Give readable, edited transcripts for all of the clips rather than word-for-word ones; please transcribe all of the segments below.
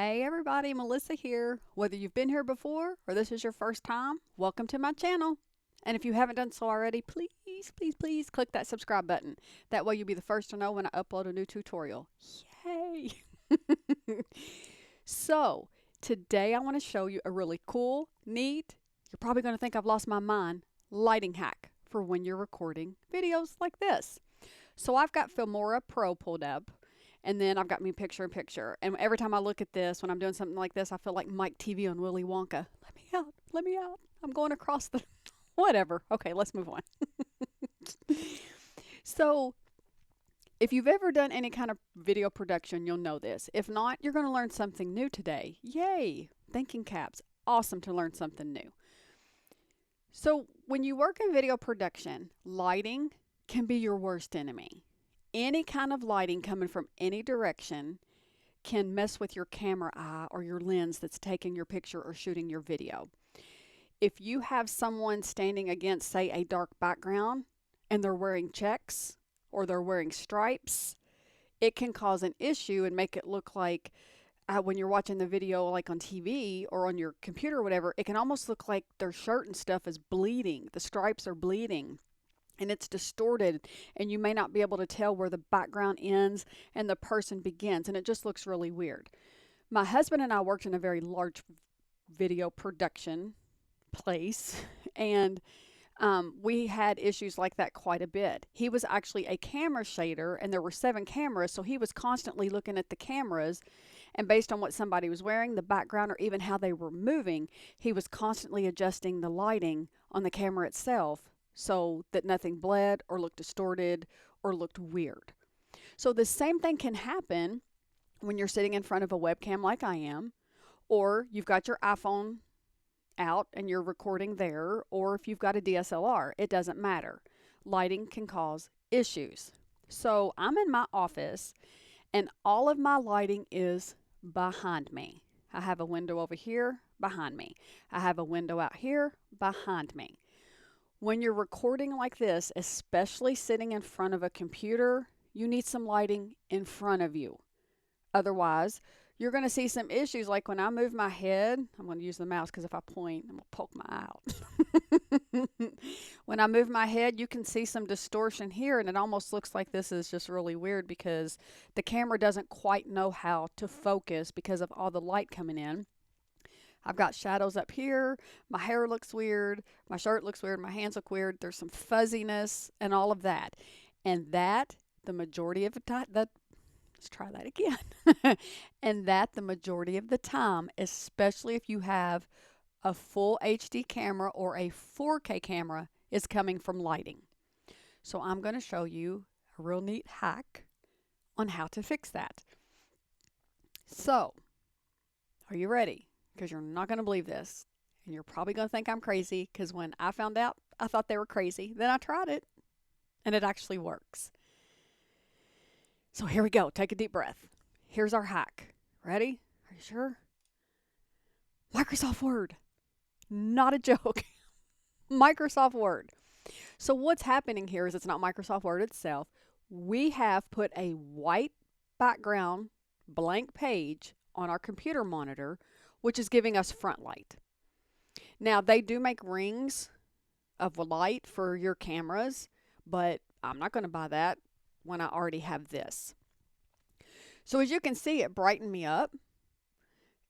Hey everybody, Melissa here. Whether you've been here before or this is your first time, welcome to my channel. And if you haven't done so already, please click that subscribe button. That way you'll be the first to know when I upload a new tutorial. Yay! So, today I want to show you a really cool, neat, you're probably going to think I've lost my mind, lighting hack for when you're recording videos like this. So I've got Filmora Pro pulled up. And then I've got me picture in picture. And every time I look at this, when I'm doing something like this, I feel like Mike TV on Willy Wonka. Let me out. Let me out. I'm going across the... Whatever. Okay, let's move on. So, if you've ever done any kind of video production, you'll know this. If not, you're going to learn something new today. Yay! Thinking caps. Awesome to learn something new. So, when you work in video production, lighting can be your worst enemy. Any kind of lighting coming from any direction can mess with your camera eye or your lens that's taking your picture or shooting your video. If you have someone standing against, say, a dark background and they're wearing checks or they're wearing stripes, it can cause an issue and make it look like when you're watching the video like on TV or on your computer or whatever, it can almost look like their shirt and stuff is bleeding. The stripes are bleeding. And it's distorted, and you may not be able to tell where the background ends and the person begins, and it just looks really weird. My husband and I worked in a very large video production place, and we had issues like that quite a bit. He was actually a camera shader, and there were 7 cameras, so he was constantly looking at the cameras, and based on what somebody was wearing, the background, or even how they were moving, he was constantly adjusting the lighting on the camera itself so that nothing bled or looked distorted or looked weird. So the same thing can happen when you're sitting in front of a webcam like I am, or you've got your iPhone out and you're recording there, or if you've got a DSLR, it doesn't matter. Lighting can cause issues. So I'm in my office and all of my lighting is behind me. I have a window over here behind me. I have a window out here behind me. When you're recording like this, especially sitting in front of a computer, you need some lighting in front of you. Otherwise, you're going to see some issues like when I move my head, I'm going to use the mouse because if I point, I'm going to poke my eye out. When I move my head, you can see some distortion here, and it almost looks like this is just really weird because the camera doesn't quite know how to focus because of all the light coming in. I've got shadows up here, my hair looks weird, my shirt looks weird, my hands look weird, there's some fuzziness and all of that. And that, the majority of the time, let's try that again. And that, the majority of the time, especially if you have a full HD camera or a 4K camera, is coming from lighting. So I'm going to show you a real neat hack on how to fix that. So, are you ready? Because you're not going to believe this. And you're probably going to think I'm crazy because when I found out, I thought they were crazy. Then I tried it, and it actually works. So here we go. Take a deep breath. Here's our hack. Ready? Are you sure? Microsoft Word. Not a joke. Microsoft Word. So what's happening here is it's not Microsoft Word itself. We have put a white background, blank page on our computer monitor, which is giving us front light. Now, they do make rings of light for your cameras, but I'm not going to buy that when I already have this. So as you can see, it brightened me up.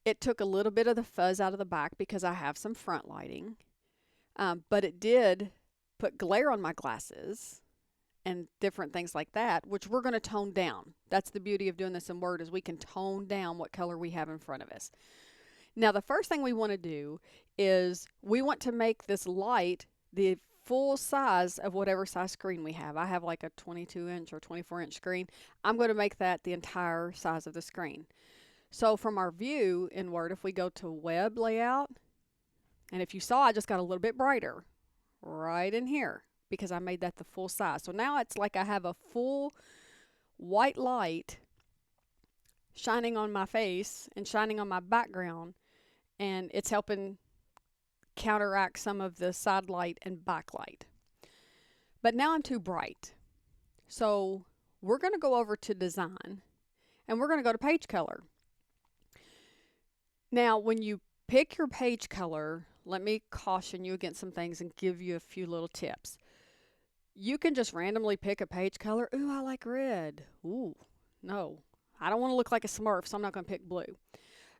It took a little bit of the fuzz out of the back because I have some front lighting, but it did put glare on my glasses and different things like that, which we're going to tone down. That's the beauty of doing this in Word, is we can tone down what color we have in front of us. Now, the first thing we want to do is we want to make this light the full size of whatever size screen we have. I have like a 22-inch or 24-inch screen. I'm going to make that the entire size of the screen. So from our view in Word, if we go to Web Layout, and if you saw, I just got a little bit brighter right in here because I made that the full size. So now it's like I have a full white light shining on my face and shining on my background, and it's helping counteract some of the side light and backlight. But now I'm too bright. So we're going to go over to Design, and we're going to go to Page Color. Now, when you pick your page color, let me caution you against some things and give you a few little tips. You can just randomly pick a page color. Ooh, I like red. Ooh, no. I don't want to look like a Smurf, so I'm not going to pick blue.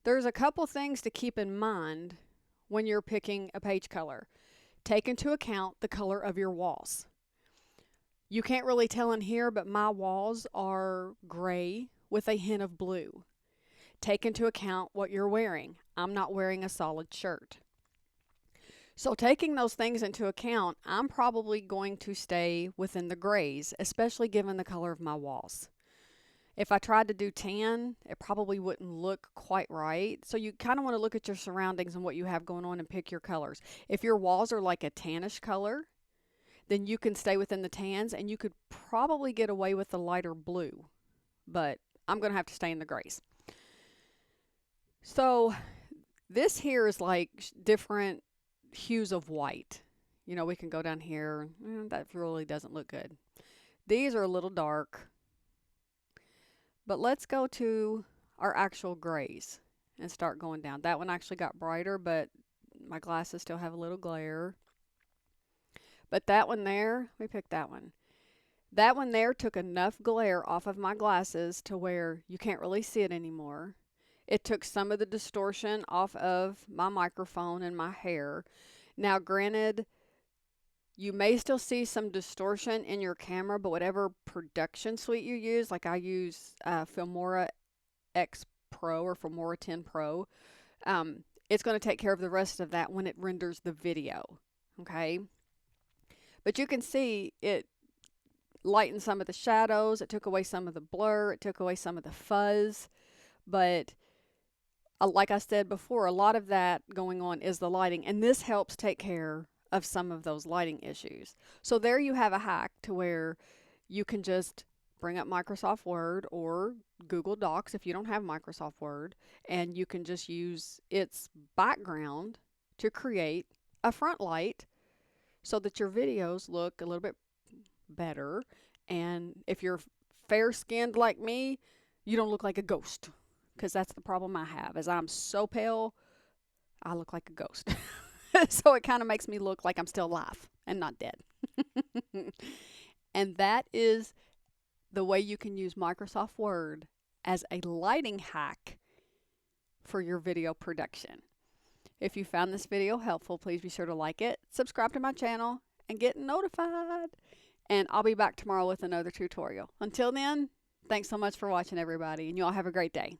There's a couple things to keep in mind when you're picking a page color. Take into account the color of your walls. You can't really tell in here, but my walls are gray with a hint of blue. Take into account what you're wearing. I'm not wearing a solid shirt. So, taking those things into account, I'm probably going to stay within the grays, especially given the color of my walls. If I tried to do tan, it probably wouldn't look quite right. So, you kind of want to look at your surroundings and what you have going on and pick your colors. If your walls are like a tannish color, then you can stay within the tans and you could probably get away with the lighter blue. But I'm going to have to stay in the grays. So, this here is like different hues of white. You know, we can go down here. That really doesn't look good. These are a little dark. But let's go to our actual grays and start going down. That one actually got brighter, but my glasses still have a little glare. But that one there, let me pick that one. That one there took enough glare off of my glasses to where you can't really see it anymore. It took some of the distortion off of my microphone and my hair. Now, granted, you may still see some distortion in your camera, but whatever production suite you use, like I use Filmora X Pro or Filmora 10 Pro, it's going to take care of the rest of that when it renders the video, okay? But you can see it lightened some of the shadows, it took away some of the blur, it took away some of the fuzz, but like I said before, a lot of that going on is the lighting, and this helps take care of some of those lighting issues. So there you have a hack to where you can just bring up Microsoft Word or Google Docs if you don't have Microsoft Word, and you can just use its background to create a front light so that your videos look a little bit better. And if you're fair-skinned like me, you don't look like a ghost. Because that's the problem I have, is I'm so pale, I look like a ghost. So it kind of makes me look like I'm still alive and not dead. And that is the way you can use Microsoft Word as a lighting hack for your video production. If you found this video helpful, please be sure to like it, subscribe to my channel, and get notified. And I'll be back tomorrow with another tutorial. Until then, thanks so much for watching, everybody, and you all have a great day.